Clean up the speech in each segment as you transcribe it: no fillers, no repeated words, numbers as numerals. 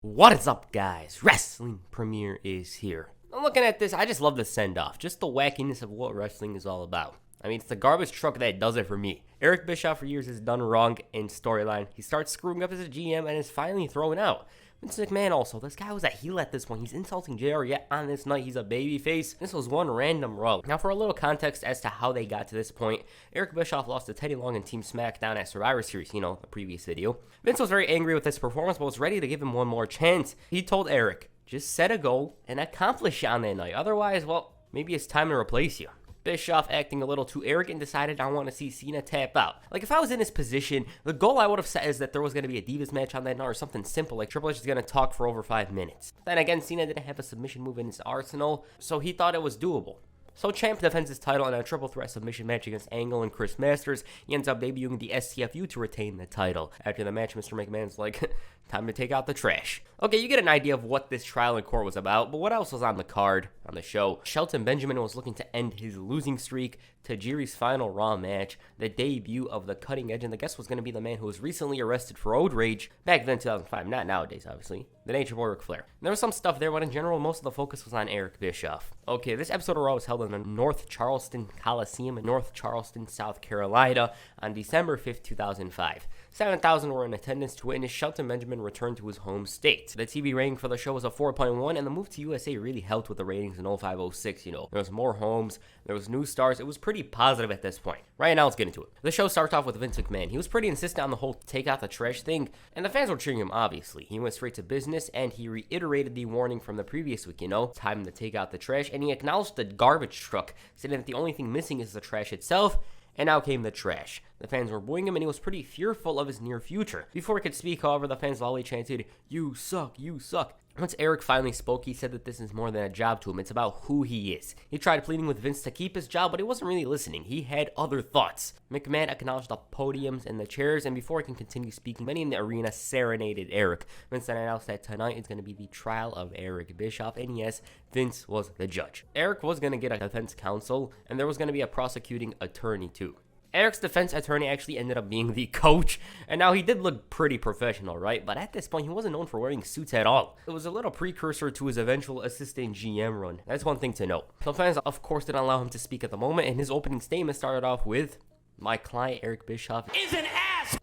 What is up, guys? Wrestling Premiere is here. I'm looking at this, I just love the send-off. Just the wackiness of what wrestling is all about. I mean, it's the garbage truck that does it for me. Eric Bischoff for years has done wrong in storyline. He starts screwing up as a GM and is finally thrown out. Vince McMahon also, this guy was a heel at this point. He's insulting JR, yet on this night he's a babyface. This was one random Raw. Now for a little context as to how they got to this point, Eric Bischoff lost to Teddy Long and Team SmackDown at Survivor Series, the previous video. Vince was very angry with this performance, but was ready to give him one more chance. He told Eric, just set a goal and accomplish it on that night. Otherwise, well, maybe it's time to replace you. Bischoff, acting a little too arrogant, decided I want to see Cena tap out. Like, if I was in his position, the goal I would have set is that there was going to be a Divas match on that night or something simple, like Triple H is going to talk for over 5 minutes. Then again, Cena didn't have a submission move in his arsenal, so he thought it was doable. So Champ defends his title in a triple threat submission match against Angle and Chris Masters. He ends up debuting the STFU to retain the title. After the match, Mr. McMahon's like, time to take out the trash. Okay, you get an idea of what this trial in court was about, but what else was on the card, on the show? Shelton Benjamin was looking to end his losing streak. Tajiri's final Raw match, the debut of the Cutting Edge, and the guest was going to be the man who was recently arrested for road rage, back then 2005, not nowadays obviously, the Nature Boy Ric Flair. There was some stuff there, but in general, most of the focus was on Eric Bischoff. Okay, this episode of Raw was held in the North Charleston Coliseum in North Charleston, South Carolina on December 5th, 2005. 7,000 were in attendance to witness Shelton Benjamin return to his home state. The TV rating for the show was a 4.1, and the move to USA really helped with the ratings in 05-06, There was more homes, there was new stars, it was pretty positive at this point. Right now, let's get into it. The show starts off with Vince McMahon. He was pretty insistent on the whole take out the trash thing, and the fans were cheering him, obviously. He went straight to business, and he reiterated the warning from the previous week, time to take out the trash, and he acknowledged the garbage truck, saying that the only thing missing is the trash itself. And now came the trash. The fans were booing him, and he was pretty fearful of his near future. Before he could speak, however, the fans loudly chanted, "You suck, you suck." Once Eric finally spoke, he said that this is more than a job to him. It's about who he is. He tried pleading with Vince to keep his job, but he wasn't really listening. He had other thoughts. McMahon acknowledged the podiums and the chairs, and before he can continue speaking, many in the arena serenaded Eric. Vince then announced that tonight is going to be the trial of Eric Bischoff, and yes, Vince was the judge. Eric was going to get a defense counsel, and there was going to be a prosecuting attorney too. Eric's defense attorney actually ended up being the coach, and now he did look pretty professional, right? But at this point, he wasn't known for wearing suits at all. It was a little precursor to his eventual assistant GM run. That's one thing to note. Some fans, of course, didn't allow him to speak at the moment, and his opening statement started off with, "My client, Eric Bischoff, is an ass."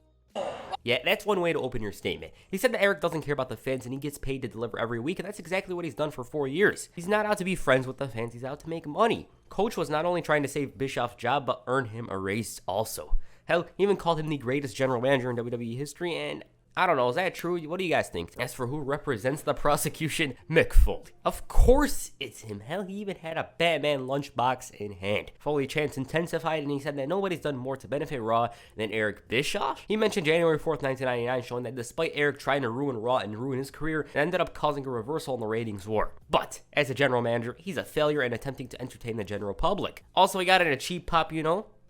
Yeah, that's one way to open your statement. He said that Eric doesn't care about the fans and he gets paid to deliver every week, and that's exactly what he's done for 4 years. He's not out to be friends with the fans, he's out to make money. Coach was not only trying to save Bischoff's job, but earn him a raise also. Hell, he even called him the greatest general manager in WWE history, and I don't know, is that true? What do you guys think? As for who represents the prosecution, Mick Foley. Of course it's him. Hell, he even had a Batman lunchbox in hand. Foley's chants intensified, and he said that nobody's done more to benefit Raw than Eric Bischoff. He mentioned January 4th, 1999, showing that despite Eric trying to ruin Raw and ruin his career, it ended up causing a reversal in the ratings war. But, as a general manager, he's a failure in attempting to entertain the general public. Also, he got in a cheap pop,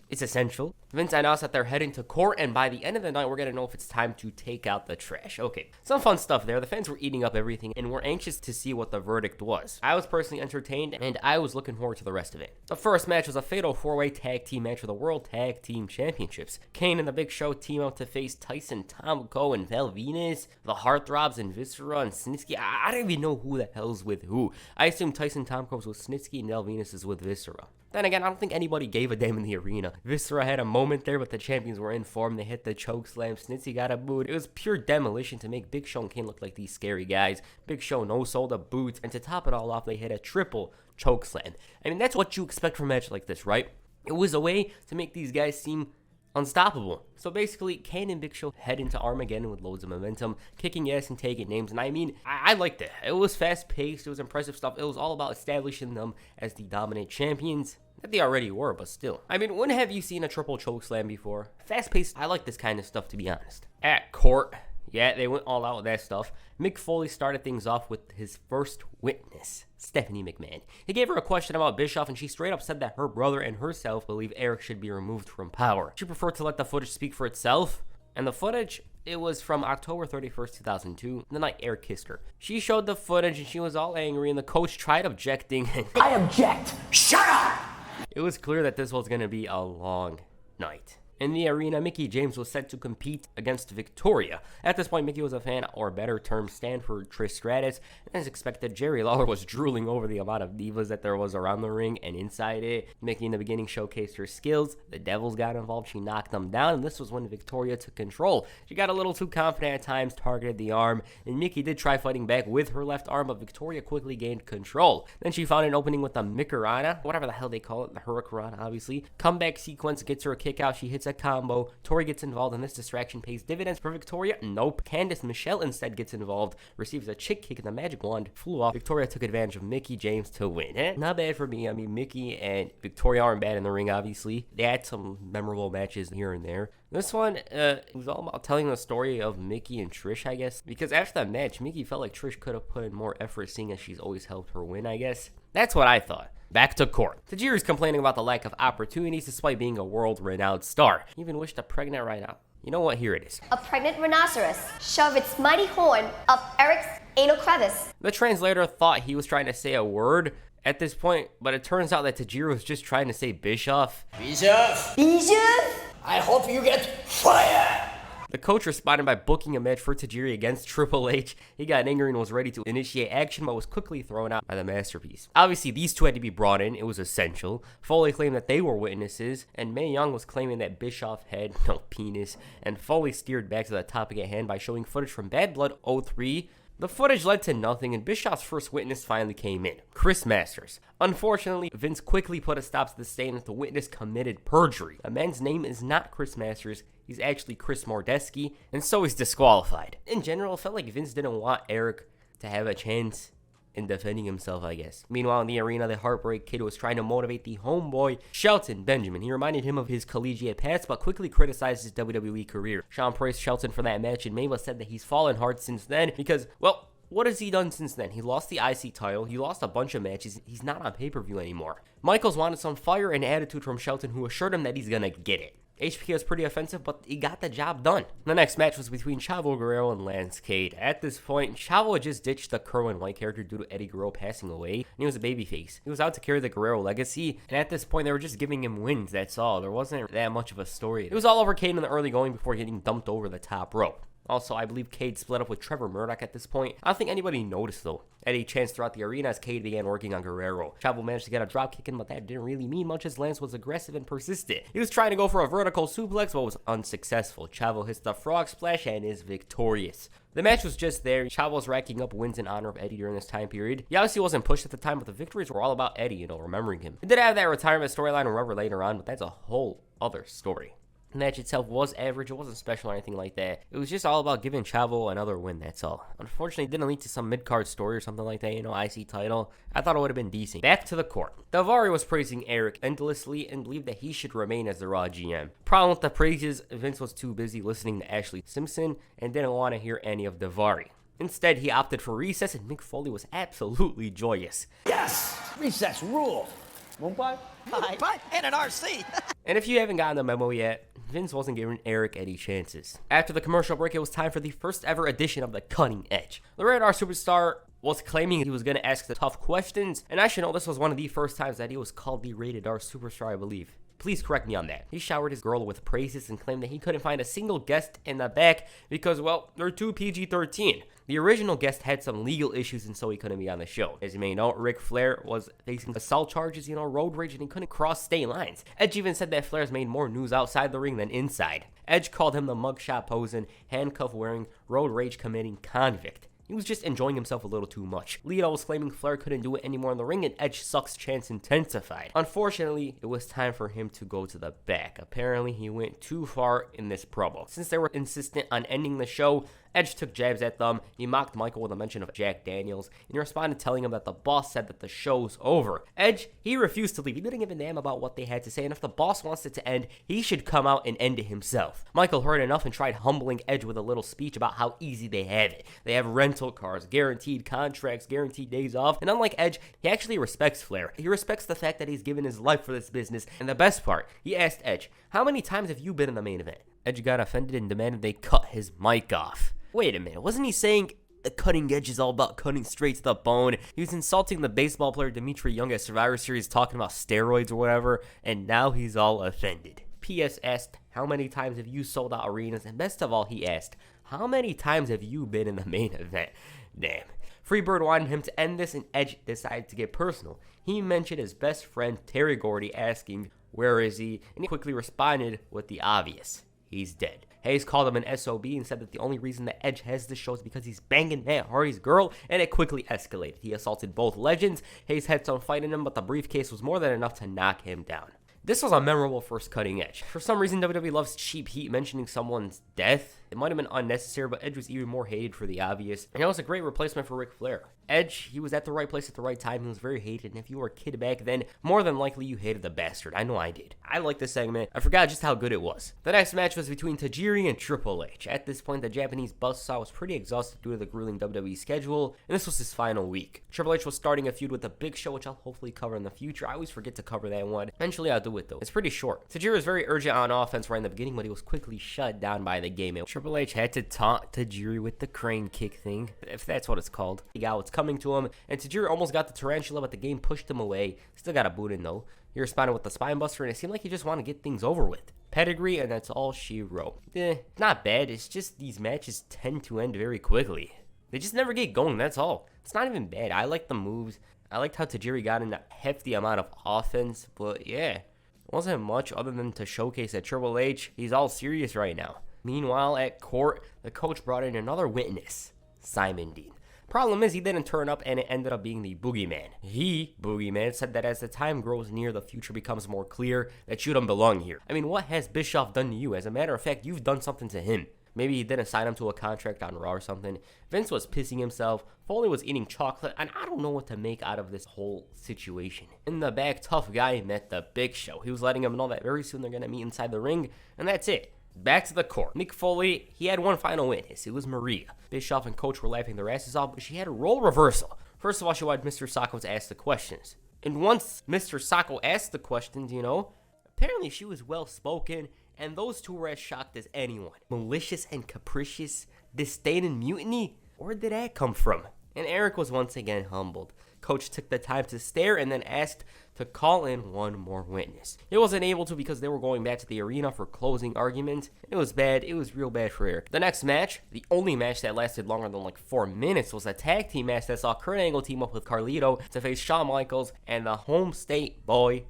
It's essential. Vince announced that they're heading to court, and by the end of the night, we're going to know if it's time to take out the trash. Okay, some fun stuff there. The fans were eating up everything, and were anxious to see what the verdict was. I was personally entertained, and I was looking forward to the rest of it. The first match was a fatal 4-way tag team match for the World Tag Team Championships. Kane and the Big Show team up to face Tyson, Tomko, and Val Venus, the Heartthrobs, and Viscera, and Snitsky. I don't even know who the hell's with who. I assume Tyson Tomko's with Snitsky, and Val Venus is with Viscera. Then again, I don't think anybody gave a damn in the arena. Viscera had a moment there, but the champions were in form. They hit the choke slam. Snitsky got a boot. It was pure demolition to make Big Show and Kane look like these scary guys. Big Show no-sold the boots, and to top it all off, they hit a triple choke slam. I mean, that's what you expect from a match like this, right? It was a way to make these guys seem unstoppable. So basically, Kane and Big Show head into Armageddon with loads of momentum, kicking ass and taking names. And I mean, I liked it. It was fast-paced. It was impressive stuff. It was all about establishing them as the dominant champions. That they already were, but still. I mean, when have you seen a triple chokeslam before? Fast-paced, I like this kind of stuff, to be honest. At court, yeah, they went all out with that stuff. Mick Foley started things off with his first witness, Stephanie McMahon. He gave her a question about Bischoff, and she straight up said that her brother and herself believe Eric should be removed from power. She preferred to let the footage speak for itself, and the footage, it was from October 31st, 2002, the night Eric kissed her. She showed the footage, and she was all angry, and the coach tried objecting. I object! Shut up! It was clear that this was going to be a long night. In the arena, Mickie James was set to compete against Victoria. At this point, Mickie was a fan, or better term, stand for Trish Stratus. And as expected, Jerry Lawler was drooling over the amount of divas that there was around the ring and inside it. Mickie in the beginning showcased her skills. The Devils got involved. She knocked them down, and this was when Victoria took control. She got a little too confident at times, targeted the arm, and Mickie did try fighting back with her left arm, but Victoria quickly gained control. Then she found an opening with a Mikarana, whatever the hell they call it, the Hurricanrana, obviously. Comeback sequence gets her a kick out. She hits a combo. Tori gets involved, and this distraction pays dividends for Victoria. Nope. Candice Michelle instead gets involved, receives a chick kick, and the magic wand flew off. Victoria took advantage of Mickie James to win. Not bad for me. I mean, Mickie and Victoria aren't bad in the ring, obviously. They had some memorable matches here and there. This one, it was all about telling the story of Mickie and Trish, I guess. Because after that match, Mickie felt like Trish could have put in more effort, seeing as she's always helped her win, I guess. That's what I thought. Back to court. Tajiri's complaining about the lack of opportunities despite being a world-renowned star. He even wished a pregnant right now. You know what? Here it is. A pregnant rhinoceros shoved its mighty horn up Eric's anal crevice. The translator thought he was trying to say a word at this point, but it turns out that Tajiri was just trying to say Bischoff. Bischoff! Bischoff! I hope you get fired! The coach responded by booking a match for Tajiri against Triple H. He got angry and was ready to initiate action, but was quickly thrown out by the Masterpiece. Obviously, these two had to be brought in. It was essential. Foley claimed that they were witnesses, and Mae Young was claiming that Bischoff had no penis, and Foley steered back to the topic at hand by showing footage from Bad Blood 03. The footage led to nothing, and Bischoff's first witness finally came in, Chris Masters. Unfortunately, Vince quickly put a stop to the statement that the witness committed perjury. The man's name is not Chris Masters, he's actually Chris Mordesky, and so he's disqualified. In general, it felt like Vince didn't want Eric to have a chance in defending himself, I guess. Meanwhile, in the arena, the Heartbreak Kid was trying to motivate the homeboy, Shelton Benjamin. He reminded him of his collegiate past, but quickly criticized his WWE career. Sean praised Shelton for that match, and Mabel said that he's fallen hard since then because, well, what has he done since then? He lost the IC title, he lost a bunch of matches, he's not on pay-per-view anymore. Michaels wanted some fire and attitude from Shelton, who assured him that he's gonna get it. HBK was pretty offensive, but he got the job done. The next match was between Chavo Guerrero and Lance Cade. At this point, Chavo had just ditched the Kerwin White character due to Eddie Guerrero passing away, and he was a babyface. He was out to carry the Guerrero legacy, and at this point, they were just giving him wins, that's all. There wasn't that much of a story. It was all over Cade in the early going before getting dumped over the top rope. Also, I believe Cade split up with Trevor Murdoch at this point. I don't think anybody noticed, though. Eddie chanced throughout the arena as Cade began working on Guerrero. Chavo managed to get a drop kick in, but that didn't really mean much as Lance was aggressive and persistent. He was trying to go for a vertical suplex, but was unsuccessful. Chavo hits the frog splash and is victorious. The match was just there. Chavo was racking up wins in honor of Eddie during this time period. He obviously wasn't pushed at the time, but the victories were all about Eddie, remembering him. He did have that retirement storyline and rubber later on, but that's a whole other story. The match itself was average. It wasn't special or anything like that. It was just all about giving Chavo another win, that's all. Unfortunately, it didn't lead to some mid-card story or something like that, IC title. I thought it would have been decent. Back to the court. Daivari was praising Eric endlessly and believed that he should remain as the Raw GM. Problem with the praises, Vince was too busy listening to Ashley Simpson and didn't want to hear any of Daivari. Instead, he opted for recess, and Mick Foley was absolutely joyous. Yes! Recess rule! One bite? Bye. And an RC. And if you haven't gotten the memo yet, Vince wasn't giving Eric any chances. After the commercial break, it was time for the first ever edition of The Cutting Edge. The Radar Superstar was claiming he was going to ask the tough questions, and I should know this was one of the first times that he was called the Rated R Superstar, I believe. Please correct me on that. He showered his girl with praises and claimed that he couldn't find a single guest in the back because, well, they're too PG-13. The original guest had some legal issues and so he couldn't be on the show. As you may know, Ric Flair was facing assault charges, road rage, and he couldn't cross state lines. Edge even said that Flair's made more news outside the ring than inside. Edge called him the mugshot posing, handcuff wearing, road rage committing convict. He was just enjoying himself a little too much. Lito was claiming Flair couldn't do it anymore in the ring, and Edge sucks chance intensified. Unfortunately, it was time for him to go to the back. Apparently, he went too far in this promo. Since they were insistent on ending the show, Edge took jabs at them. He mocked Michael with a mention of Jack Daniels, and he responded telling him that the boss said that the show's over. Edge, he refused to leave. He didn't give a damn about what they had to say, and if the boss wants it to end, he should come out and end it himself. Michael heard enough and tried humbling Edge with a little speech about how easy they have it. They have rental cars, guaranteed contracts, guaranteed days off, and unlike Edge, he actually respects Flair. He respects the fact that he's given his life for this business, and the best part, he asked Edge, "How many times have you been in the main event?" Edge got offended and demanded they cut his mic off. Wait a minute, wasn't he saying the Cutting Edge is all about cutting straight to the bone? He was insulting the baseball player Dimitri Young at Survivor Series talking about steroids or whatever, and now he's all offended. P.S. asked, how many times have you sold out arenas? And best of all, he asked, how many times have you been in the main event? Damn. Freebird wanted him to end this, and Edge decided to get personal. He mentioned his best friend Terry Gordy, asking, where is he? And he quickly responded with the obvious. He's dead. Hayes called him an SOB and said that the only reason that Edge has this show is because he's banging Matt Hardy's girl, and it quickly escalated. He assaulted both legends. Hayes had some fight in him, but the briefcase was more than enough to knock him down. This was a memorable first cutting Edge. For some reason, WWE loves cheap heat mentioning someone's death. It might have been unnecessary, but Edge was even more hated for the obvious. And it was a great replacement for Ric Flair. Edge, he was at the right place at the right time. He was very hated, and if you were a kid back then, more than likely you hated the bastard. I know I did. I liked this segment. I forgot just how good it was. The next match was between Tajiri and Triple H. At this point, the Japanese buzzsaw was pretty exhausted due to the grueling WWE schedule, and this was his final week. Triple H was starting a feud with the Big Show, which I'll hopefully cover in the future. I always forget to cover that one. Eventually, I'll do it, though. It's pretty short. Tajiri was very urgent on offense right in the beginning, but he was quickly shut down by the game. Triple H had to taunt Tajiri with the crane kick thing, if that's what it's called. He got what's coming to him, and Tajiri almost got the tarantula, but the game pushed him away. Still got a boot in, though. He responded with the spine buster, and it seemed like he just wanted to get things over with. Pedigree, and that's all she wrote. Not bad. It's just these matches tend to end very quickly. They just never get going, that's all. It's not even bad. I like the moves. I liked how Tajiri got in a hefty amount of offense, but yeah. Wasn't much other than to showcase that Triple H, he's all serious right now. Meanwhile, at court, the coach brought in another witness, Simon Dean. Problem is, he didn't turn up, and it ended up being the Boogeyman. Boogeyman, said that as the time grows near, the future becomes more clear, that you don't belong here. I mean, what has Bischoff done to you? As a matter of fact, you've done something to him. Maybe he didn't sign him to a contract on Raw or something. Vince was pissing himself. Foley was eating chocolate, and I don't know what to make out of this whole situation. In the back, Tough Guy met the Big Show. He was letting him know that very soon they're going to meet inside the ring, and that's it. Back to the court. Mick Foley, he had one final witness. It was Maria. Bischoff and Coach were laughing their asses off, but she had a role reversal. First of all, she wanted Mr. Sacco to ask the questions. And once Mr. Sacco asked the questions, apparently she was well-spoken, and those two were as shocked as anyone. Malicious and capricious, disdain and mutiny? Where did that come from? And Eric was once again humbled. Coach took the time to stare and then asked to call in one more witness. He wasn't able to because they were going back to the arena for closing arguments. It was bad. It was real bad for Eric. The next match, the only match that lasted longer than like 4 minutes, was a tag team match that saw Kurt Angle team up with Carlito to face Shawn Michaels and the home state boy,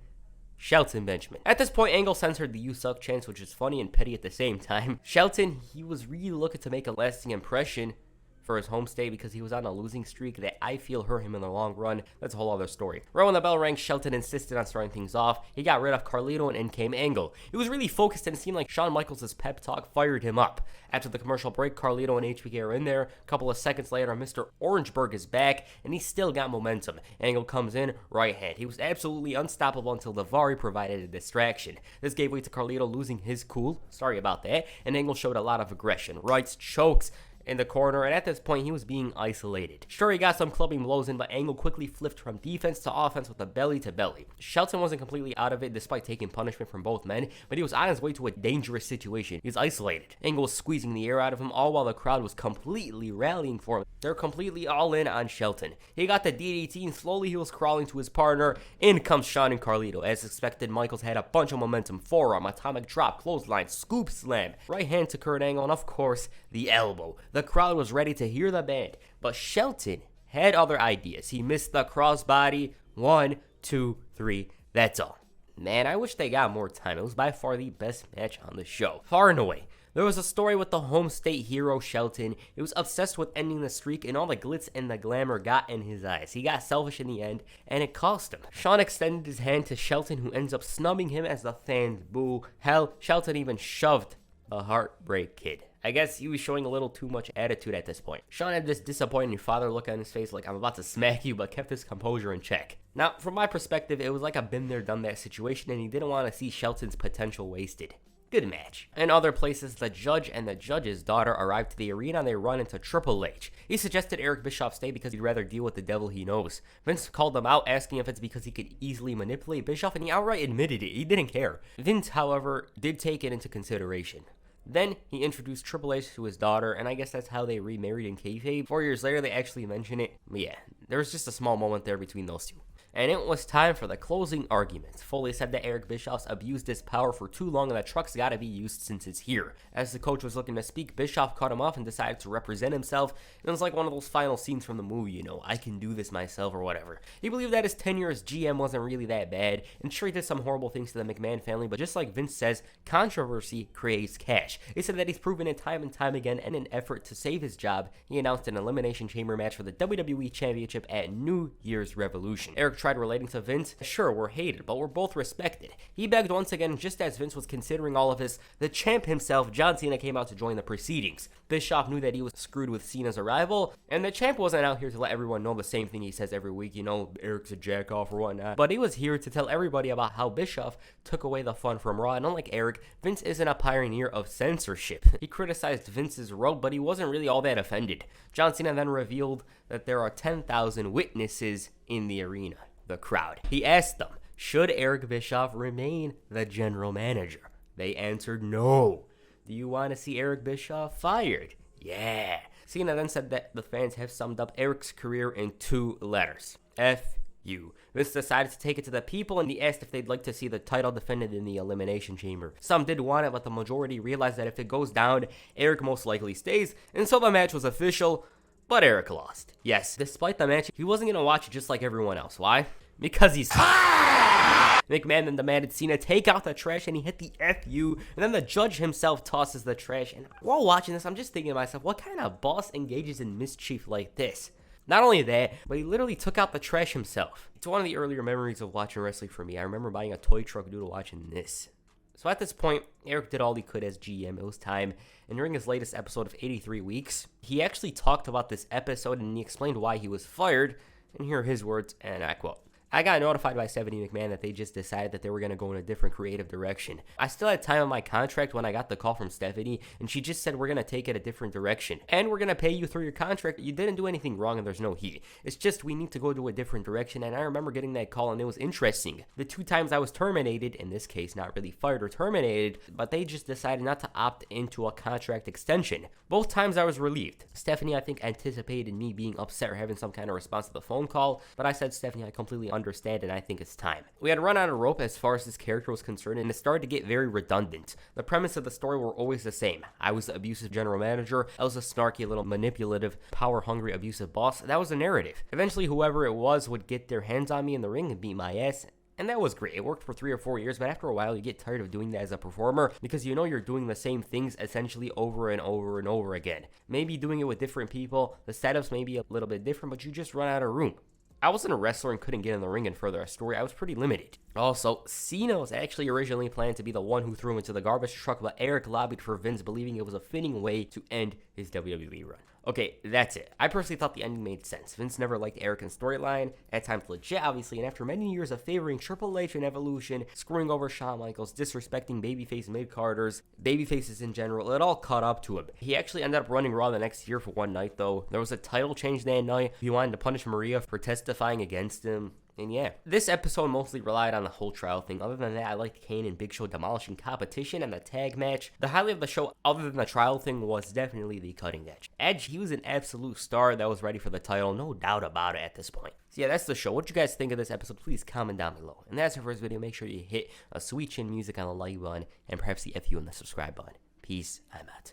Shelton Benjamin. At this point, Angle censored the "You Suck" chants, which is funny and petty at the same time. Shelton, he was really looking to make a lasting impression for his home state because he was on a losing streak that I feel hurt him in the long run. That's a whole other story. Right when the bell rang, Shelton insisted on starting things off. He got rid of Carlito and in came Angle. He was really focused and it seemed like Shawn Michaels' pep talk fired him up. After the commercial break, Carlito and HBK are in there. A couple of seconds later, Mr. Orangeburg is back and he still got momentum. Angle comes in, right hand. He was absolutely unstoppable until Daivari provided a distraction. This gave way to Carlito losing his cool. Sorry about that. And Angle showed a lot of aggression. Rights, chokes in the corner, and at this point, he was being isolated. Sure, he got some clubbing blows in, but Angle quickly flipped from defense to offense with a belly-to-belly. Shelton wasn't completely out of it, despite taking punishment from both men, but he was on his way to a dangerous situation. He was isolated. Angle was squeezing the air out of him, all while the crowd was completely rallying for him. They're completely all in on Shelton. He got the DDT, and slowly he was crawling to his partner. In comes Shawn and Carlito. As expected, Michaels had a bunch of momentum. Forearm, atomic drop, clothesline, scoop slam, right hand to Kurt Angle, and of course, the elbow. The crowd was ready to hear the band, but Shelton had other ideas. He missed the crossbody. 1, 2, 3. That's all. Man, I wish they got more time. It was by far the best match on the show. Far and away. There was a story with the home state hero Shelton. He was obsessed with ending the streak, and all the glitz and the glamour got in his eyes. He got selfish in the end, and it cost him. Shawn extended his hand to Shelton, who ends up snubbing him as the fans boo. Hell, Shelton even shoved a Heartbreak Kid. I guess he was showing a little too much attitude at this point. Shawn had this disappointed father look on his face like, I'm about to smack you, but kept his composure in check. Now, from my perspective, it was like a been there, done that situation, and he didn't want to see Shelton's potential wasted. Good match. In other places, the judge and the judge's daughter arrived to the arena and they run into Triple H. He suggested Eric Bischoff stay because he'd rather deal with the devil he knows. Vince called him out, asking if it's because he could easily manipulate Bischoff, and he outright admitted it. He didn't care. Vince, however, did take it into consideration. Then he introduced Triple H to his daughter, and I guess that's how they remarried in kayfabe. 4 years later, they actually mention it. But yeah, there was just a small moment there between those two. and it was time for the closing argument. Foley said that Eric Bischoff's abused his power for too long and that truck's gotta be used since it's here. As the coach was looking to speak, Bischoff cut him off and decided to represent himself. It was like one of those final scenes from the movie, you know, I can do this myself or whatever. He believed that his tenure as GM wasn't really that bad, and sure he did some horrible things to the McMahon family, but just like Vince says, controversy creates cash. He said that he's proven it time and time again, and in an effort to save his job, he announced an Elimination Chamber match for the WWE Championship at New Year's Revolution. Eric tried relating to Vince. Sure, we're hated, but we're both respected. He begged once again, just as Vince was considering all of this, the champ himself, John Cena, came out to join the proceedings. Bischoff knew that he was screwed with Cena's arrival, and the champ wasn't out here to let everyone know the same thing he says every week, you know, Eric's a jack-off or whatnot, but he was here to tell everybody about how Bischoff took away the fun from Raw, and unlike Eric, Vince isn't a pioneer of censorship. He criticized Vince's role, but he wasn't really all that offended. John Cena then revealed that there are 10,000 witnesses in the arena, the crowd. He asked them, should Eric Bischoff remain the general manager? They answered no. Do you want to see Eric Bischoff fired? Yeah. Cena then said that the fans have summed up Eric's career in 2 letters. F-U. Vince decided to take it to the people, and he asked if they'd like to see the title defended in the Elimination Chamber. Some did want it, but the majority realized that if it goes down, Eric most likely stays, and so the match was official, but Eric lost. Yes, despite the match, he wasn't going to watch it just like everyone else. Why? Because he's... McMahon then demanded Cena take out the trash, and he hit the FU, and then the judge himself tosses the trash. And while watching this, I'm just thinking to myself, what kind of boss engages in mischief like this? Not only that, but he literally took out the trash himself. It's one of the earlier memories of watching wrestling for me. I remember buying a toy truck due to watching this. So at this point, Eric did all he could as GM. It was time. And during his latest episode of 83 Weeks, he actually talked about this episode, and he explained why he was fired. And here are his words, and I quote, I got notified by Stephanie McMahon that they just decided that they were going to go in a different creative direction. I still had time on my contract when I got the call from Stephanie, and she just said we're going to take it a different direction. And we're going to pay you through your contract. You didn't do anything wrong and there's no heat. It's just we need to go to a different direction, and I remember getting that call and it was interesting. The 2 times I was terminated, in this case not really fired or terminated, but they just decided not to opt into a contract extension. Both times I was relieved. Stephanie, I think, anticipated me being upset or having some kind of response to the phone call, but I said, Stephanie, I completely understand, and I think it's time. We had run out of rope as far as this character was concerned, and it started to get very redundant. The premise of the story were always the same. I was the abusive general manager. I was a snarky, little manipulative, power-hungry, abusive boss. That was the narrative. Eventually, whoever it was would get their hands on me in the ring and beat my ass. And that was great. It worked for 3 or 4 years, but after a while, you get tired of doing that as a performer because you know you're doing the same things essentially over and over and over again. Maybe doing it with different people, the setups may be a little bit different, but you just run out of room. I wasn't a wrestler and couldn't get in the ring and further a story. I was pretty limited. Also, Cena was actually originally planned to be the one who threw him into the garbage truck, but Eric lobbied for Vince, believing it was a fitting way to end his WWE run. Okay, that's it. I personally thought the ending made sense. Vince never liked Eric in storyline, at times legit, obviously, and after many years of favoring Triple H and Evolution, screwing over Shawn Michaels, disrespecting babyface mid-carders, babyfaces in general, it all caught up to him. He actually ended up running Raw the next year for one night, though. There was a title change that night. He wanted to punish Maria for testifying against him. And yeah, this episode mostly relied on the whole trial thing. Other than that, I liked Kane and Big Show demolishing competition and the tag match. The highlight of the show, other than the trial thing, was definitely the cutting edge. Edge, he was an absolute star that was ready for the title, no doubt about it at this point. So yeah, that's the show. What you guys think of this episode? Please comment down below. And that's it for this video. Make sure you hit a sweet chin music on the like button and perhaps the FU on the subscribe button. Peace, I'm out.